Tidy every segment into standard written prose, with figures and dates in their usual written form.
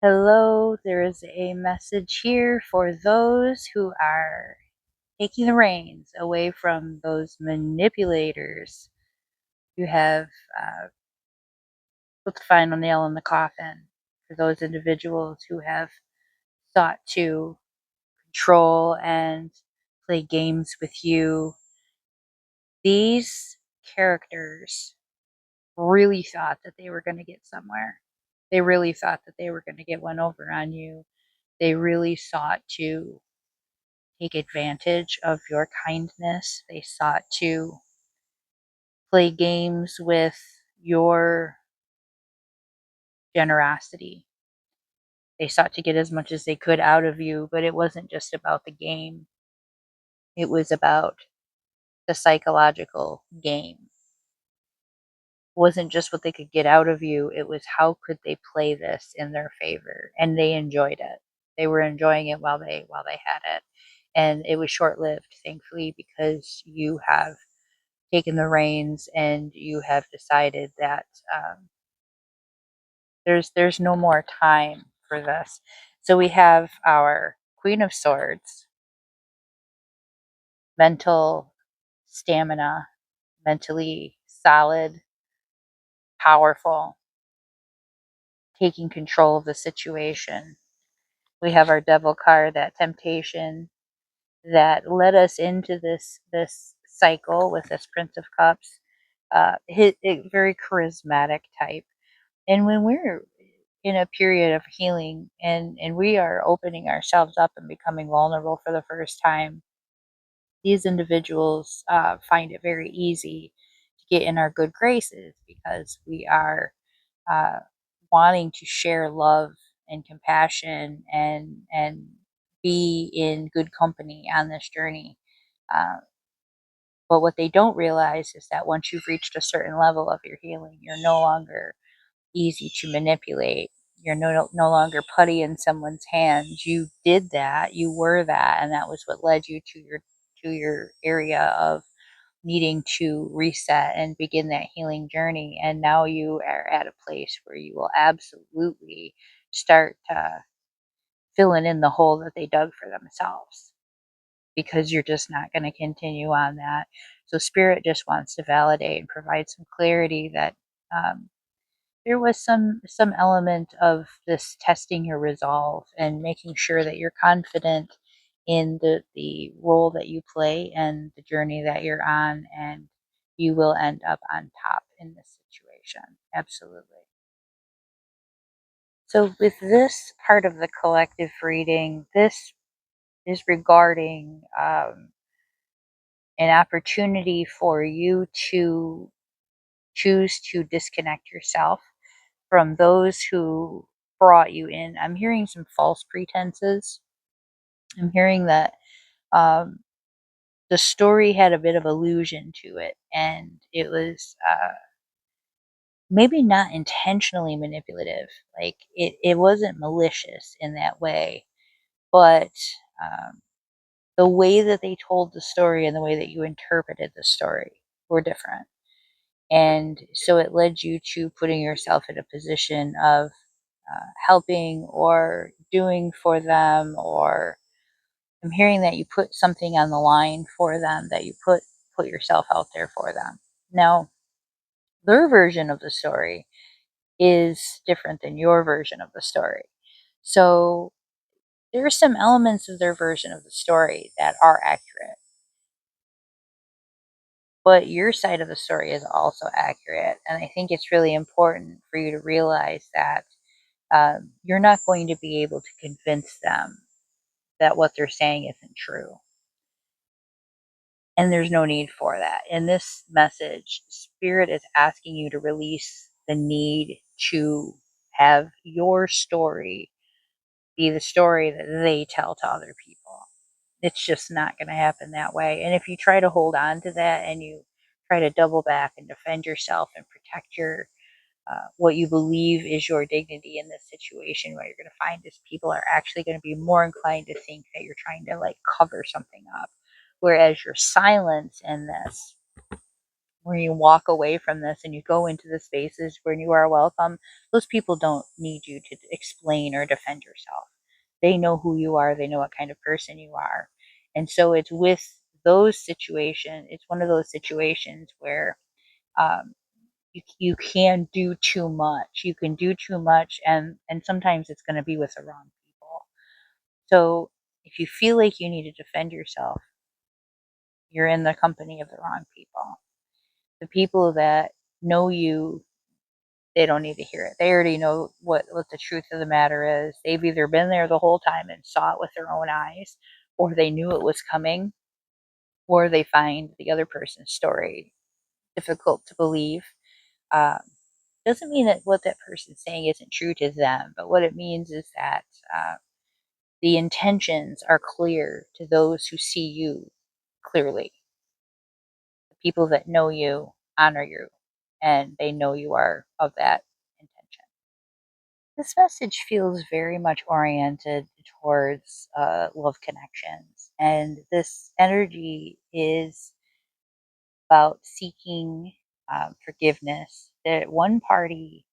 Hello, there is a message here for those who are taking the reins away from those manipulators who have put the final nail in the coffin. For those individuals who have sought to control and play games with you, these characters really thought that they were going to get somewhere. They really thought that they were going to get one over on you. They really sought to take advantage of your kindness. They sought to play games with your generosity. They sought to get as much as they could out of you, but it wasn't just about the game. It was about the psychological game. It wasn't just what they could get out of you, it was how could they play this in their favor. And they enjoyed it. They were enjoying it while they had it. And it was short lived, thankfully, because you have taken the reins and you have decided that there's no more time for this. So we have our Queen of Swords, mental stamina, mentally solid, powerful, taking control of the situation. We have our Devil card, that temptation that led us into this cycle with this Prince of Cups. Very charismatic type. And when we're in a period of healing and we are opening ourselves up and becoming vulnerable for the first time, these individuals find it very easy to get in our good graces because we are uh, wanting to share love and compassion and be in good company on this journey. Uh, but what they don't realize is that once you've reached a certain level of your healing, you're no longer easy to manipulate. You're no longer putty in someone's hands. You did that, you were that, and that was what led you to your area of needing to reset and begin that healing journey. And now you are at a place where you will absolutely start filling in the hole that they dug for themselves because you're just not going to continue on that. So spirit just wants to validate and provide some clarity that um, there was some element of this testing your resolve and making sure that you're confident in the role that you play and the journey that you're on, and you will end up on top in this situation. Absolutely. So with this part of the collective reading, this is regarding an opportunity for you to choose to disconnect yourself from those who brought you in. I'm hearing some false pretenses. I'm hearing that um, the story had a bit of illusion to it, and it was maybe not intentionally manipulative. Like it wasn't malicious in that way, but um, the way that they told the story and the way that you interpreted the story were different. And so it led you to putting yourself in a position of helping or doing for them, or I'm hearing that you put something on the line for them, that you put yourself out there for them. Now, their version of the story is different than your version of the story. So there are some elements of their version of the story that are accurate, but your side of the story is also accurate. And I think it's really important for you to realize that you're not going to be able to convince them that what they're saying isn't true. And there's no need for that. In this message, Spirit is asking you to release the need to have your story be the story that they tell to other people. It's just not going to happen that way. And if you try to hold on to that and you try to double back and defend yourself and protect your what you believe is your dignity in this situation, what you're going to find is people are actually going to be more inclined to think that you're trying to like cover something up. Whereas your silence in this Where you walk away from this and you go into the spaces where you are welcome, those people don't need you to explain or defend yourself. They know who you are, they know what kind of person you are. And so it's with those situations, it's one of those situations where um, you can do too much. You can do too much, and sometimes it's going to be with the wrong people. So if you feel like you need to defend yourself, you're in the company of the wrong people. The people that know you, they don't need to hear it. They already know what the truth of the matter is. They've either been there the whole time and saw it with their own eyes, or they knew it was coming, or they find the other person's story difficult to believe. Um, doesn't mean that what that person's saying isn't true to them, but what it means is that uh, the intentions are clear to those who see you clearly. The people that know you honor you, and they know you are of that intention. This message feels very much oriented towards love connections, and this energy is about seeking forgiveness. That one party,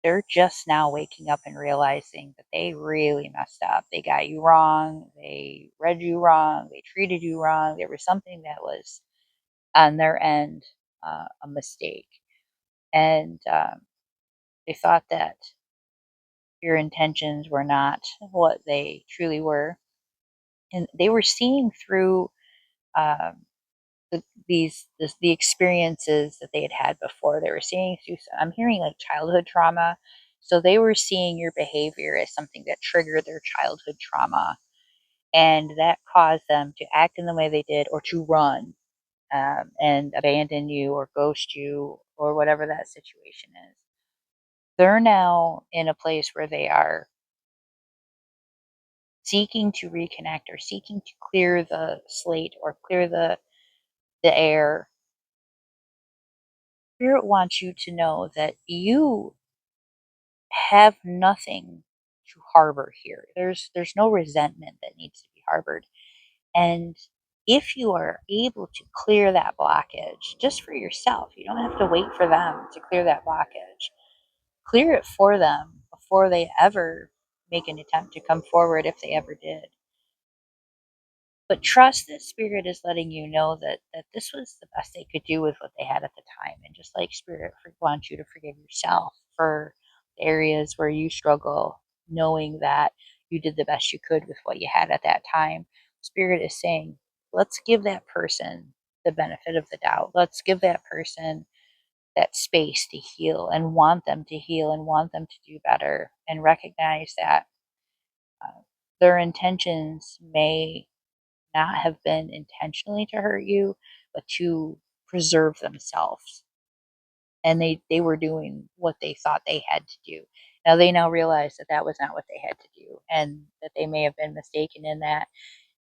they're just now waking up and realizing that they really messed up. They got you wrong. They read you wrong. They treated you wrong. There was something that was on their end, a mistake. And they thought that your intentions were not what they truly were. And they were seeing through um, the experiences that they had had before. They were seeing through. I'm hearing like childhood trauma, so they were seeing your behavior as something that triggered their childhood trauma, and that caused them to act in the way they did, or to run and abandon you, or ghost you, or whatever that situation is. They're now in a place where they are seeking to reconnect, or seeking to clear the slate, or clear the air. Spirit wants you to know that you have nothing to harbor here. There's no resentment that needs to be harbored. And if you are able to clear that blockage just for yourself, you don't have to wait for them to clear that blockage. Clear it for them before they ever make an attempt to come forward, if they ever did. But trust that spirit is letting you know that this was the best they could do with what they had at the time. And just like spirit wants you to forgive yourself for the areas where you struggle, knowing that you did the best you could with what you had at that time, spirit is saying, let's give that person the benefit of the doubt. Let's give that person that space to heal, and want them to heal, and want them to do better, and recognize that uh, their intentions may not have been intentionally to hurt you, but to preserve themselves. And they were doing what they thought they had to do. Now they now realize that that was not what they had to do, and that they may have been mistaken in that.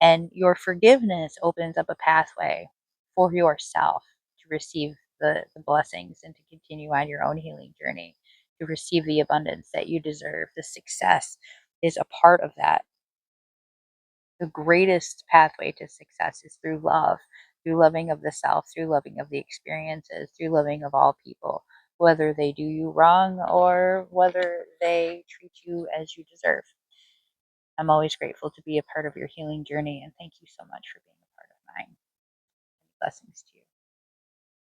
And your forgiveness opens up a pathway for yourself to receive the blessings, and to continue on your own healing journey, to receive the abundance that you deserve. The success is a part of that. The greatest pathway to success is through love, through loving of the self, through loving of the experiences, through loving of all people, whether they do you wrong or whether they treat you as you deserve. I'm always grateful to be a part of your healing journey, and thank you so much for being a part of mine. Blessings to you.